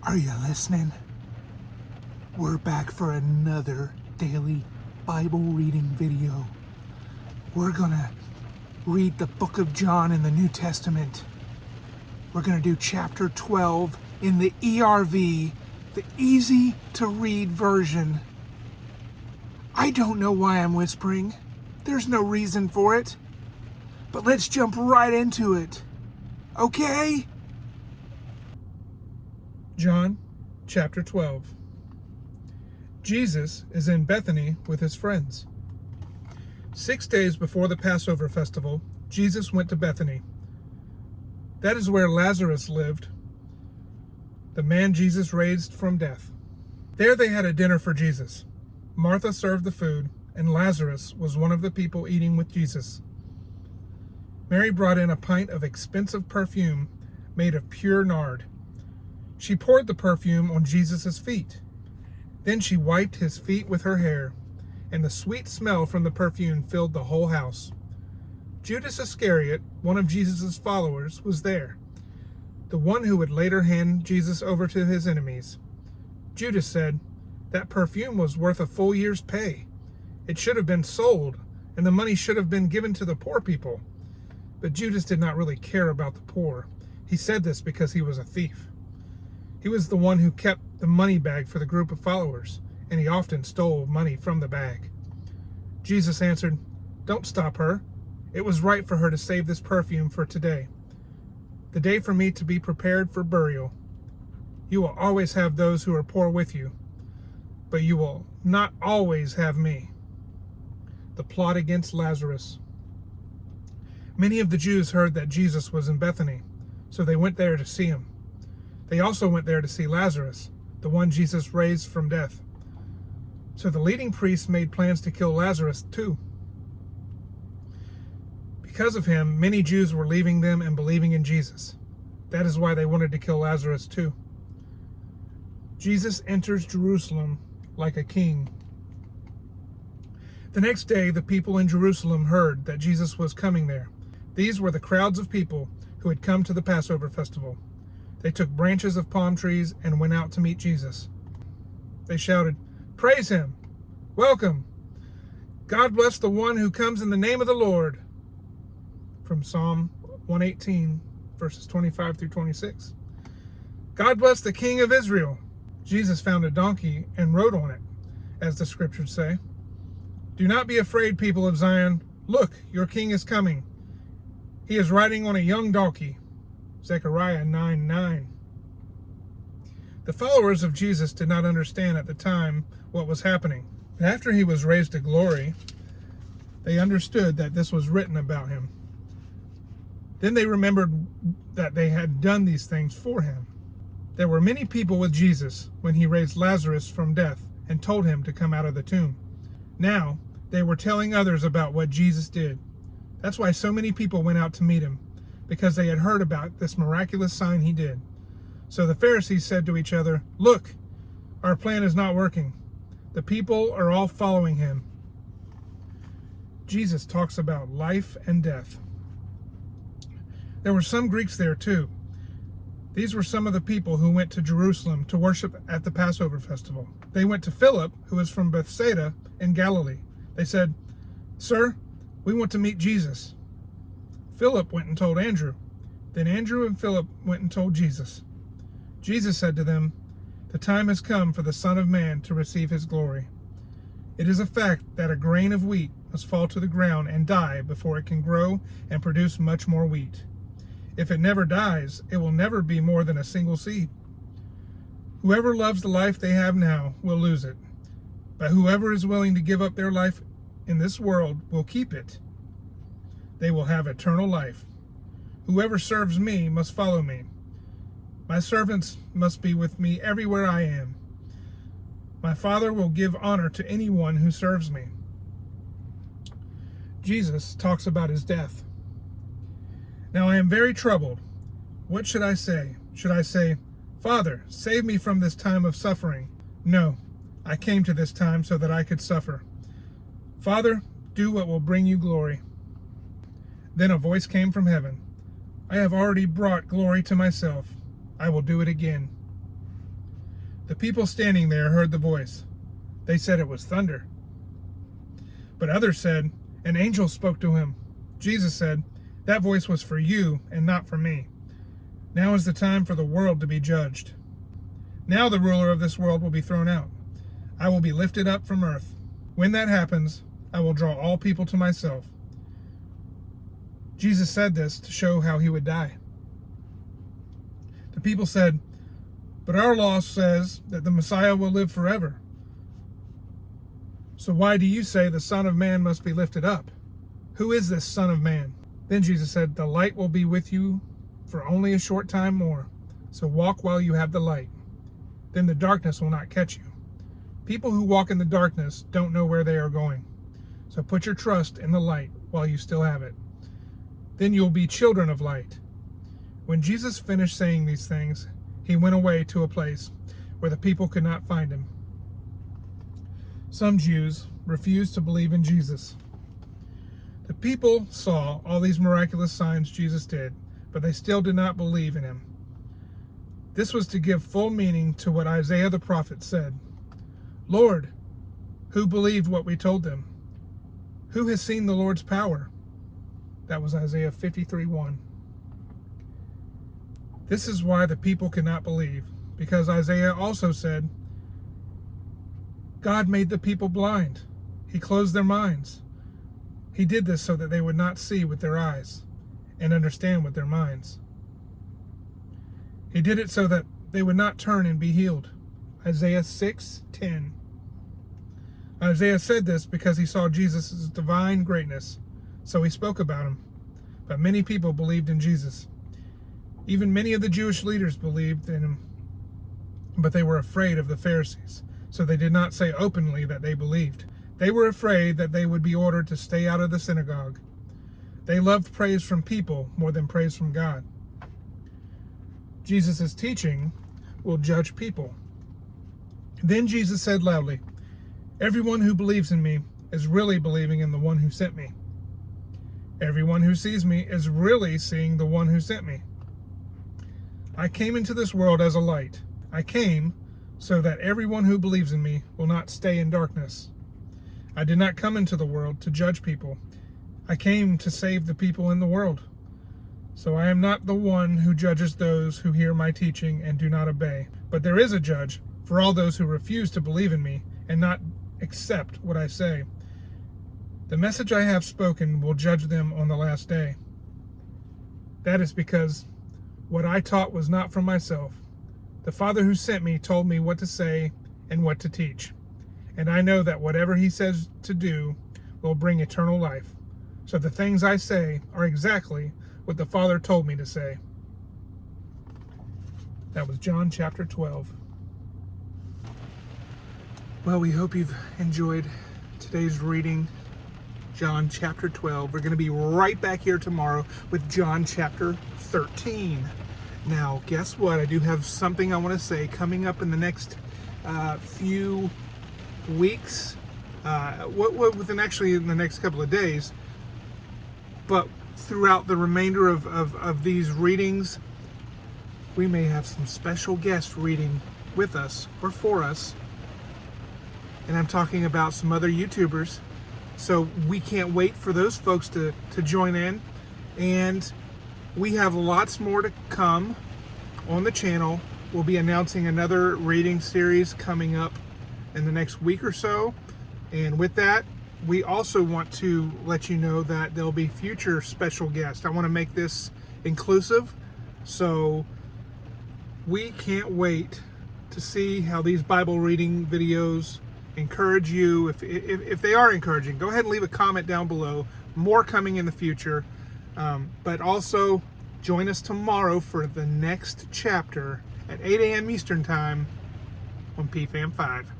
Are you listening? We're back for another daily Bible reading video. We're gonna read the book of John in the New Testament. We're gonna do chapter 12 in the ERV, the easy to read version. I don't know why I'm whispering. There's no reason for it. But let's jump right into it. Okay? John chapter 12. Jesus is in Bethany with his friends. 6 days before the Passover festival, Jesus went to Bethany. That is where Lazarus lived, the man Jesus raised from death. There they had a dinner for Jesus. Martha served the food, and Lazarus was one of the people eating with Jesus. Mary brought in a pint of expensive perfume made of pure nard. She poured the perfume on Jesus' feet. Then she wiped his feet with her hair, and the sweet smell from the perfume filled the whole house. Judas Iscariot, one of Jesus' followers, was there, the one who would later hand Jesus over to his enemies. Judas said, "That perfume was worth a full year's pay. It should have been sold, and the money should have been given to the poor people." But Judas did not really care about the poor. He said this because he was a thief. He was the one who kept the money bag for the group of followers, and he often stole money from the bag. Jesus answered, "Don't stop her. It was right for her to save this perfume for today, the day for me to be prepared for burial. You will always have those who are poor with you, but you will not always have me." The plot against Lazarus. Many of the Jews heard that Jesus was in Bethany, so they went there to see him. They also went there to see Lazarus, the one Jesus raised from death. So the leading priests made plans to kill Lazarus too. Because of him, many Jews were leaving them and believing in Jesus. That is why they wanted to kill Lazarus too. Jesus enters Jerusalem like a king. The next day, the people in Jerusalem heard that Jesus was coming there. These were the crowds of people who had come to the Passover festival. They took branches of palm trees and went out to meet Jesus. They shouted, "Praise him! Welcome! God bless the one who comes in the name of the Lord." From Psalm 118, verses 25 through 26. God bless the King of Israel. Jesus found a donkey and rode on it, as the scriptures say. "Do not be afraid, people of Zion. Look, your king is coming. He is riding on a young donkey." Zechariah 9:9. The followers of Jesus did not understand at the time what was happening. After he was raised to glory, they understood that this was written about him. Then they remembered that they had done these things for him. There were many people with Jesus when he raised Lazarus from death and told him to come out of the tomb. Now, they were telling others about what Jesus did. That's why so many people went out to meet him, because they had heard about this miraculous sign he did. So the Pharisees said to each other, "Look, our plan is not working. The people are all following him." Jesus talks about life and death. There were some Greeks there too. These were some of the people who went to Jerusalem to worship at the Passover festival. They went to Philip, who was from Bethsaida in Galilee. They said, "Sir, we want to meet Jesus." Philip went and told Andrew. Then Andrew and Philip went and told Jesus. Jesus said to them, "The time has come for the Son of Man to receive his glory. It is a fact that a grain of wheat must fall to the ground and die before it can grow and produce much more wheat. If it never dies, it will never be more than a single seed. Whoever loves the life they have now will lose it, but whoever is willing to give up their life in this world will keep it. They will have eternal life. Whoever serves me must follow me. My servants must be with me everywhere I am. My Father will give honor to anyone who serves me." Jesus talks about his death. "Now I am very troubled. What should I say? Should I say, 'Father, save me from this time of suffering'? No, I came to this time so that I could suffer. Father, do what will bring you glory." Then a voice came from heaven. "I have already brought glory to myself. I will do it again." The people standing there heard the voice. They said it was thunder. But others said, an angel spoke to him. Jesus said, that voice was for you and not for me. Now is the time for the world to be judged. Now the ruler of this world will be thrown out. I will be lifted up from earth. When that happens, I will draw all people to myself. Jesus said this to show how he would die. The people said, but our law says that the Messiah will live forever. So why do you say the Son of Man must be lifted up? Who is this Son of Man? Then Jesus said, the light will be with you for only a short time more. So walk while you have the light. Then the darkness will not catch you. People who walk in the darkness don't know where they are going. So put your trust in the light while you still have it. Then you'll be children of light. When Jesus finished saying these things, he went away to a place where the people could not find him. Some Jews refused to believe in Jesus. The people saw all these miraculous signs Jesus did, but they still did not believe in him. This was to give full meaning to what Isaiah the prophet said. Lord, who believed what we told them? Who has seen the Lord's power? That was Isaiah 53:1. This is why the people cannot believe, because Isaiah also said, God made the people blind. He closed their minds. He did this so that they would not see with their eyes and understand with their minds. He did it so that they would not turn and be healed. Isaiah 6:10. Isaiah said this because he saw Jesus' divine greatness, so he spoke about him. But many people believed in Jesus. Even many of the Jewish leaders believed in him, but they were afraid of the Pharisees, so they did not say openly that they believed. They were afraid that they would be ordered to stay out of the synagogue. They loved praise from people more than praise from God. Jesus' teaching will judge people. Then Jesus said loudly, everyone who believes in me is really believing in the one who sent me. Everyone who sees me is really seeing the one who sent me. I came into this world as a light. I came so that everyone who believes in me will not stay in darkness. I did not come into the world to judge people. I came to save the people in the world. So I am not the one who judges those who hear my teaching and do not obey. But there is a judge for all those who refuse to believe in me and not accept what I say. The message I have spoken will judge them on the last day. That is because what I taught was not from myself. The Father who sent me told me what to say and what to teach. And I know that whatever he says to do will bring eternal life. So the things I say are exactly what the Father told me to say. That was John chapter 12. Well, we hope you've enjoyed today's reading, John chapter 12. We're going to be right back here tomorrow with John chapter 13. Now, guess what? I do have something I want to say coming up in the next few weeks, within actually in the next couple of days, but throughout the remainder of these readings, we may have some special guests reading with us or for us. And I'm talking about some other YouTubers. So we can't wait for those folks to join in. And we have lots more to come on the channel. We'll be announcing another reading series coming up in the next week or so. And with that, we also want to let you know that there'll be future special guests. I want to make this inclusive. So we can't wait to see how these Bible reading videos encourage you. If they are encouraging, go ahead and leave a comment down below. More coming in the future. But also join us tomorrow for the next chapter at 8 a.m. Eastern Time on PFAM 5.